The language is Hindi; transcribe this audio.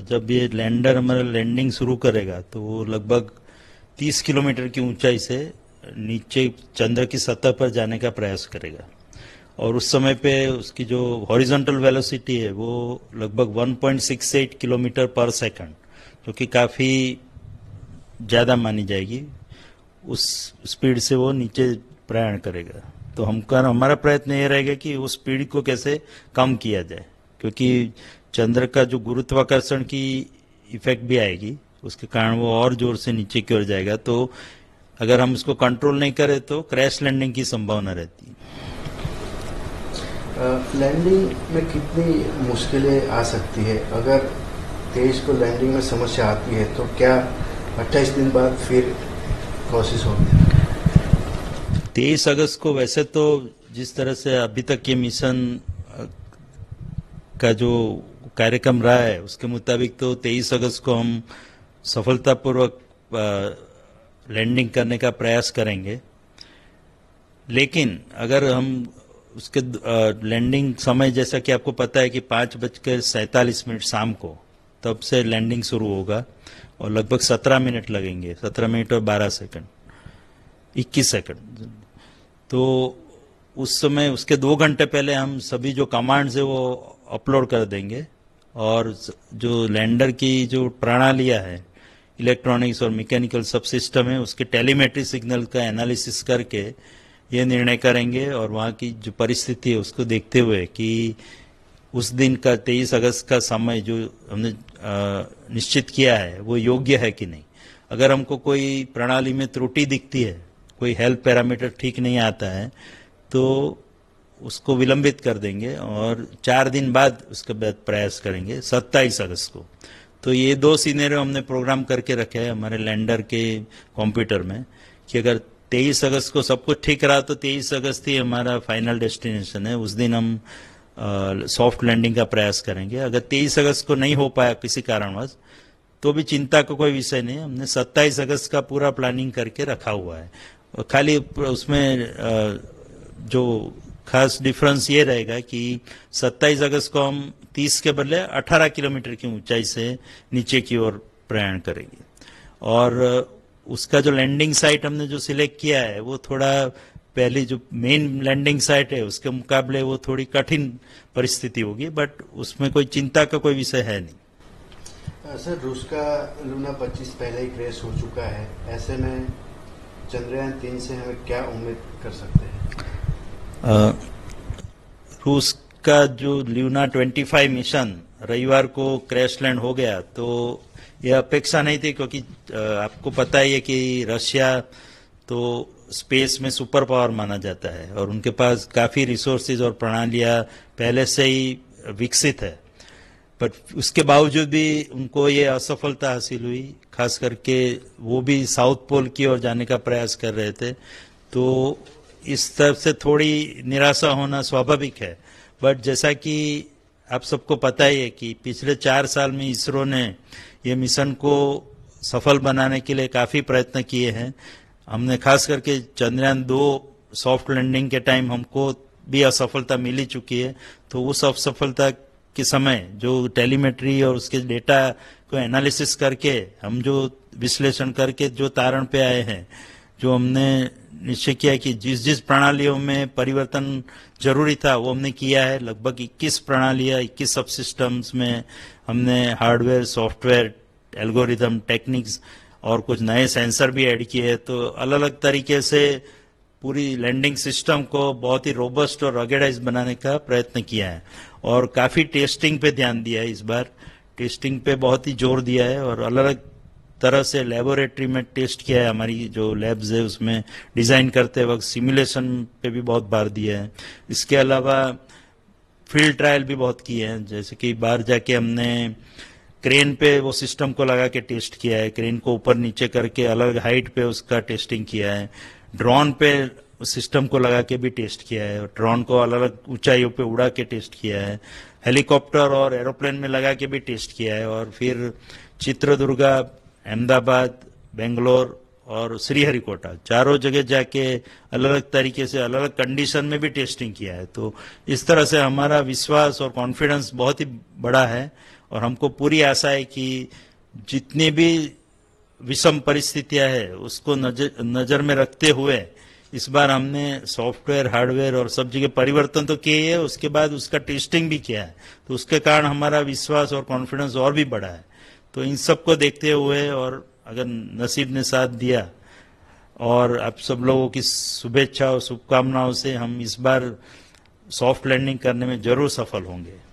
जब ये लैंडर हमारा लैंडिंग शुरू करेगा तो वो लगभग 30 किलोमीटर की ऊंचाई से नीचे चंद्र की सतह पर जाने का प्रयास करेगा। और उस समय पे उसकी जो हॉरिजॉन्टल वेलोसिटी है वो लगभग 1.68 किलोमीटर पर सेकंड, जो कि काफ़ी ज़्यादा मानी जाएगी, उस स्पीड से वो नीचे प्रयाण करेगा। तो हमारा प्रयत्न ये रहेगा कि उस स्पीड को कैसे कम किया जाए, क्योंकि चंद्र का जो गुरुत्वाकर्षण की इफेक्ट भी आएगी, उसके कारण वो और जोर से नीचे की ओर जाएगा। तो अगर हम इसको कंट्रोल नहीं करें तो क्रैश लैंडिंग की संभावना रहती है। लैंडिंग में कितनी मुश्किलें आ सकती है? अगर देश को लैंडिंग में समस्या आती है तो क्या 28 दिन बाद फिर कोशिश होगी? 23 अगस्त को वैसे तो जिस तरह से अभी तक ये मिशन का जो कार्यक्रम रहा है उसके मुताबिक तो 23 अगस्त को हम सफलतापूर्वक लैंडिंग करने का प्रयास करेंगे। लेकिन अगर हम उसके लैंडिंग समय, जैसा कि आपको पता है कि 5:47 शाम को तब से लैंडिंग शुरू होगा और लगभग 17 मिनट लगेंगे, 17 मिनट और 12 सेकंड, 21 सेकंड। तो उस समय उसके 2 घंटे पहले हम सभी जो कमांड्स है वो अपलोड कर देंगे और जो लैंडर की जो प्रणालियां है, इलेक्ट्रॉनिक्स और मैकेनिकल सब सिस्टम है, उसके टेलीमेट्री सिग्नल का एनालिसिस करके ये निर्णय करेंगे और वहाँ की जो परिस्थिति है उसको देखते हुए कि उस दिन का 23 अगस्त का समय जो हमने निश्चित किया है वो योग्य है कि नहीं। अगर हमको कोई प्रणाली में त्रुटि दिखती है, कोई हेल्थ पैरामीटर ठीक नहीं आता है, तो उसको विलंबित कर देंगे और 4 दिन बाद उसके बाद प्रयास करेंगे 27 अगस्त को। तो ये 2 सिनेरियो हमने प्रोग्राम करके रखे हैं हमारे लैंडर के कंप्यूटर में कि अगर 23 अगस्त को सब कुछ ठीक रहा तो 23 अगस्त ही हमारा फाइनल डेस्टिनेशन है, उस दिन हम सॉफ्ट लैंडिंग का प्रयास करेंगे। अगर 23 अगस्त को नहीं हो पाया किसी कारणवश तो भी चिंता का कोई विषय नहीं, हमने 27 अगस्त का पूरा प्लानिंग करके रखा हुआ है। खाली उसमें जो खास डिफरेंस ये रहेगा कि 27 अगस्त को हम 30 के बदले 18 किलोमीटर की ऊंचाई से नीचे की ओर प्रयाण करेंगे। और उसका जो लैंडिंग साइट हमने जो सिलेक्ट किया है वो थोड़ा पहली जो मेन लैंडिंग साइट है उसके मुकाबले वो थोड़ी कठिन परिस्थिति होगी, बट उसमें कोई चिंता का कोई विषय है नहीं। सर, रूस का लूना 25 पहले ही क्रैश हो चुका है, ऐसे में चंद्रयान 3 से हमें क्या उम्मीद कर सकते हैं? रूस का जो लूना 25 मिशन रविवार को क्रैश लैंड हो गया तो यह अपेक्षा नहीं थी, क्योंकि आपको पता ही है कि रशिया तो स्पेस में सुपर पावर माना जाता है और उनके पास काफ़ी रिसोर्सेज और प्रणालियाँ पहले से ही विकसित है। बट उसके बावजूद भी उनको ये असफलता हासिल हुई, खास करके वो भी साउथ पोल की ओर जाने का प्रयास कर रहे थे। तो इस तरफ से थोड़ी निराशा होना स्वाभाविक है। बट जैसा कि आप सबको पता ही है कि पिछले 4 साल में इसरो ने ये मिशन को सफल बनाने के लिए काफ़ी प्रयत्न किए हैं। हमने खास करके चंद्रयान 2 सॉफ्ट लैंडिंग के टाइम हमको भी असफलता मिली चुकी है। तो उस असफलता के समय जो टेलीमेट्री और उसके डेटा को एनालिसिस करके हम जो विश्लेषण करके जो तारण पे आए हैं, जो हमने निश्चय किया कि जिस जिस प्रणालियों में परिवर्तन जरूरी था वो हमने किया है। लगभग 21 प्रणालियाँ, 21 सब सिस्टम्स में हमने हार्डवेयर, सॉफ्टवेयर, एल्गोरिदम, टेक्निक्स और कुछ नए सेंसर भी ऐड किए हैं। तो अलग अलग तरीके से पूरी लैंडिंग सिस्टम को बहुत ही रोबस्ट और रगेडाइज बनाने का प्रयत्न किया है और काफ़ी टेस्टिंग पे ध्यान दिया है। इस बार टेस्टिंग पे बहुत ही जोर दिया है और अलग अलग तरह से लेबोरेटरी में टेस्ट किया है। हमारी जो लैब्स है उसमें डिज़ाइन करते वक्त सिमुलेशन पे भी बहुत बार दिया है। इसके अलावा फील्ड ट्रायल भी बहुत किए हैं, जैसे कि बाहर जाके हमने क्रेन पे वो सिस्टम को लगा के टेस्ट किया है, क्रेन को ऊपर नीचे करके अलग हाइट पे उसका टेस्टिंग किया है, ड्रोन पे सिस्टम को लगा के भी टेस्ट किया है, ड्रोन को अलग अलग ऊंचाइयों पे उड़ा के टेस्ट किया है, हेलीकॉप्टर और एरोप्लेन में लगा के भी टेस्ट किया है और फिर चित्रदुर्गा, अहमदाबाद, बेंगलोर और श्रीहरिकोटा चारों जगह जाके अलग अलग तरीके से अलग अलग कंडीशन में भी टेस्टिंग किया है। तो इस तरह से हमारा विश्वास और कॉन्फिडेंस बहुत ही बड़ा है और हमको पूरी आशा है कि जितनी भी विषम परिस्थितियां है उसको नजर में रखते हुए इस बार हमने सॉफ्टवेयर हार्डवेयर और सब जगह परिवर्तन तो किए है, उसके बाद उसका टेस्टिंग भी किया है, तो उसके कारण हमारा विश्वास और कॉन्फिडेंस और भी बढ़ा है। तो इन सब को देखते हुए और अगर नसीब ने साथ दिया और आप सब लोगों की शुभेच्छा और शुभकामनाओं से हम इस बार सॉफ्ट लैंडिंग करने में जरूर सफल होंगे।